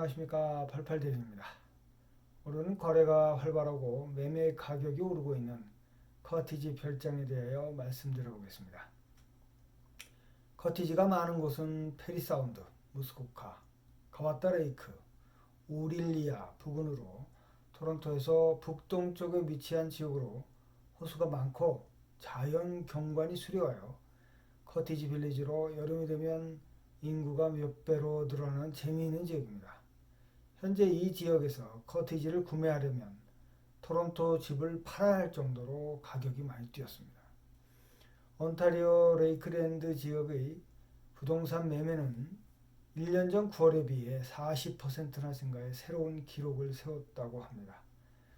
안녕하십니까. 88대리입니다. 오늘은 거래가 활발하고 매매 가격이 오르고 있는 커티지 별장에 대하여 말씀드려보겠습니다. 커티지가 많은 곳은 페리사운드, 무스코카, 카와타 레이크, 오릴리아 부근으로 토론토에서 북동쪽에 위치한 지역으로 호수가 많고 자연 경관이 수려하여 커티지 빌리지로 여름이 되면 인구가 몇 배로 늘어나는 재미있는 지역입니다. 현재 이 지역에서 커티지를 구매하려면 토론토 집을 팔아야 할 정도로 가격이 많이 뛰었습니다. 온타리오 레이크랜드 지역의 부동산 매매는 1년 전 9월에 비해 40%나 증가해 새로운 기록을 세웠다고 합니다.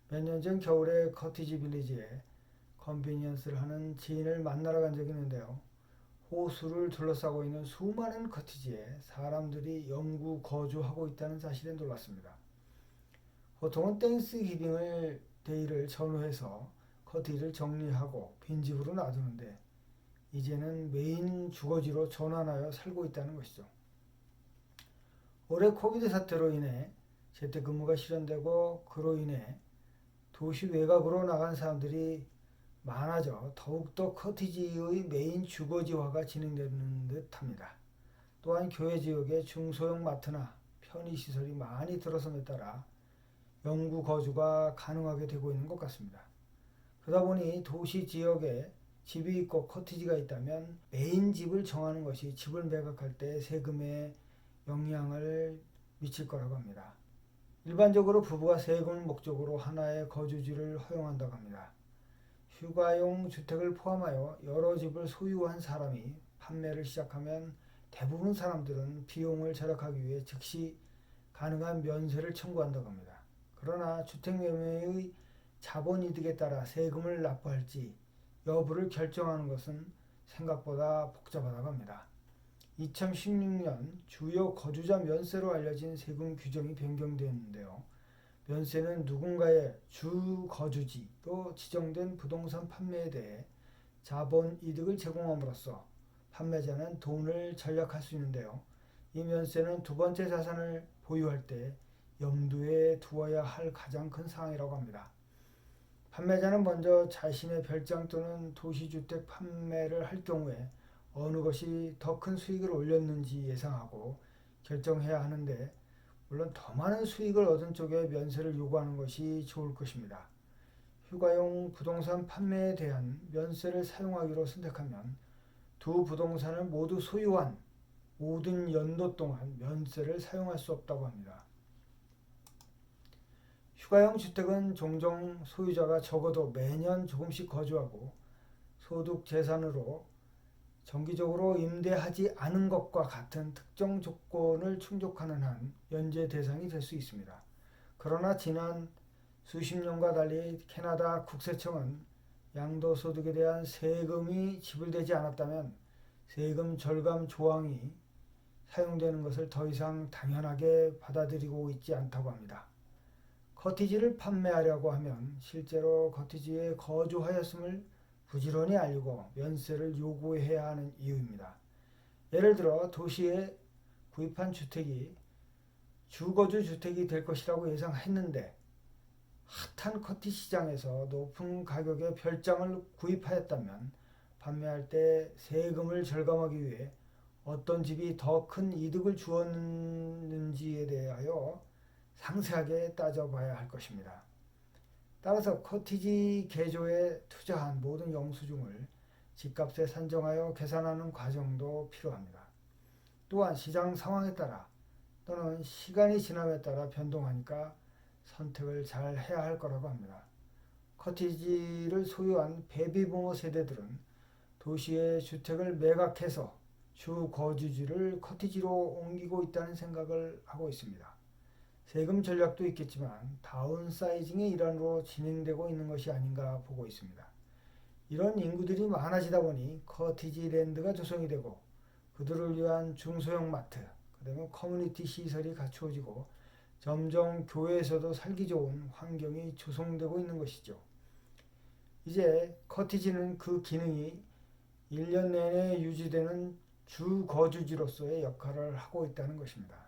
몇 년 전 겨울에 커티지 빌리지에 컨비니언스를 하는 지인을 만나러 간 적이 있는데요. 호수를 둘러싸고 있는 수많은 커티지에 사람들이 영구 거주하고 있다는 사실에 놀랐습니다. 보통은 땡스기빙을 데이를 전후해서 커티지를 정리하고 빈집으로 놔두는데 이제는 메인 주거지로 전환하여 살고 있다는 것이죠. 올해 코비드 사태로 인해 재택근무가 실현되고 그로 인해 도시 외곽으로 나간 사람들이 많아져 더욱더 커티지의 메인 주거지화가 진행되는 듯 합니다. 또한 교외 지역에 중소형 마트나 편의시설이 많이 들어섬에 따라 영구 거주가 가능하게 되고 있는 것 같습니다. 그러다 보니 도시 지역에 집이 있고 커티지가 있다면 메인 집을 정하는 것이 집을 매각할 때 세금에 영향을 미칠 거라고 합니다. 일반적으로 부부가 세금을 목적으로 하나의 거주지를 허용한다고 합니다. 휴가용 주택을 포함하여 여러 집을 소유한 사람이 판매를 시작하면 대부분 사람들은 비용을 절약하기 위해 즉시 가능한 면세를 청구한다고 합니다. 그러나 주택매매의 자본이득에 따라 세금을 납부할지 여부를 결정하는 것은 생각보다 복잡하다고 합니다. 2016년 주요 거주자 면세로 알려진 세금 규정이 변경되었는데요. 면세는 누군가의 주 거주지로 지정된 부동산 판매에 대해 자본 이득을 제공함으로써 판매자는 돈을 절약할 수 있는데요. 이 면세는 두 번째 자산을 보유할 때 염두에 두어야 할 가장 큰 사항이라고 합니다. 판매자는 먼저 자신의 별장 또는 도시주택 판매를 할 경우에 어느 것이 더 큰 수익을 올렸는지 예상하고 결정해야 하는데 물론 더 많은 수익을 얻은 쪽에 면세를 요구하는 것이 좋을 것입니다. 휴가용 부동산 판매에 대한 면세를 사용하기로 선택하면 두 부동산을 모두 소유한 모든 연도 동안 면세를 사용할 수 없다고 합니다. 휴가용 주택은 종종 소유자가 적어도 매년 조금씩 거주하고 소득 재산으로 정기적으로 임대하지 않은 것과 같은 특정 조건을 충족하는 한 면제 대상이 될 수 있습니다. 그러나 지난 수십 년과 달리 캐나다 국세청은 양도소득에 대한 세금이 지불되지 않았다면 세금 절감 조항이 사용되는 것을 더 이상 당연하게 받아들이고 있지 않다고 합니다. 커티지를 판매하려고 하면 실제로 커티지에 거주하였음을 부지런히 알리고 면세를 요구해야 하는 이유입니다. 예를 들어 도시에 구입한 주택이 주거주 주택이 될 것이라고 예상했는데 핫한 커티 시장에서 높은 가격의 별장을 구입하였다면 판매할 때 세금을 절감하기 위해 어떤 집이 더 큰 이득을 주었는지에 대하여 상세하게 따져봐야 할 것입니다. 따라서 커티지 개조에 투자한 모든 영수증을 집값에 산정하여 계산하는 과정도 필요합니다. 또한 시장 상황에 따라 또는 시간이 지남에 따라 변동하니까 선택을 잘 해야 할 거라고 합니다. 커티지를 소유한 베이비부머 세대들은 도시의 주택을 매각해서 주 거주지를 커티지로 옮기고 있다는 생각을 하고 있습니다. 세금 전략도 있겠지만 다운사이징의 일환으로 진행되고 있는 것이 아닌가 보고 있습니다. 이런 인구들이 많아지다 보니 커티지 랜드가 조성이 되고 그들을 위한 중소형 마트, 그다음에 커뮤니티 시설이 갖추어지고 점점 교외에서도 살기 좋은 환경이 조성되고 있는 것이죠. 이제 커티지는 그 기능이 1년 내내 유지되는 주 거주지로서의 역할을 하고 있다는 것입니다.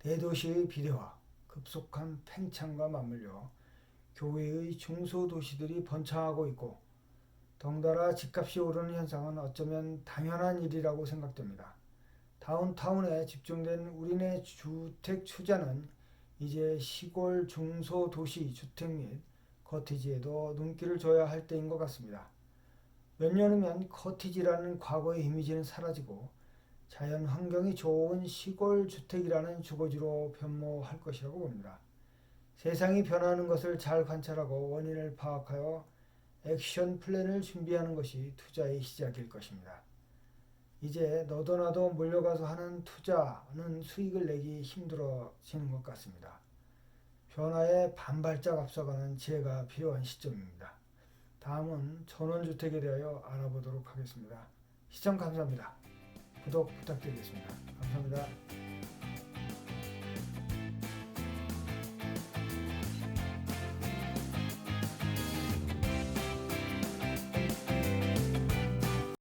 대도시의 비례화, 급속한 팽창과 맞물려 교외의 중소도시들이 번창하고 있고 덩달아 집값이 오르는 현상은 어쩌면 당연한 일이라고 생각됩니다. 다운타운에 집중된 우리네 주택 투자는 이제 시골 중소도시 주택 및 커티지에도 눈길을 줘야 할 때인 것 같습니다. 몇 년 후면 커티지라는 과거의 이미지는 사라지고 자연 환경이 좋은 시골 주택이라는 주거지로 변모할 것이라고 봅니다. 세상이 변하는 것을 잘 관찰하고 원인을 파악하여 액션 플랜을 준비하는 것이 투자의 시작일 것입니다. 이제 너도 나도 몰려가서 하는 투자는 수익을 내기 힘들어지는 것 같습니다. 변화에 반발짝 앞서가는 지혜가 필요한 시점입니다. 다음은 전원주택에 대하여 알아보도록 하겠습니다. 시청 감사합니다. 구독 부탁드리겠습니다. 감사합니다.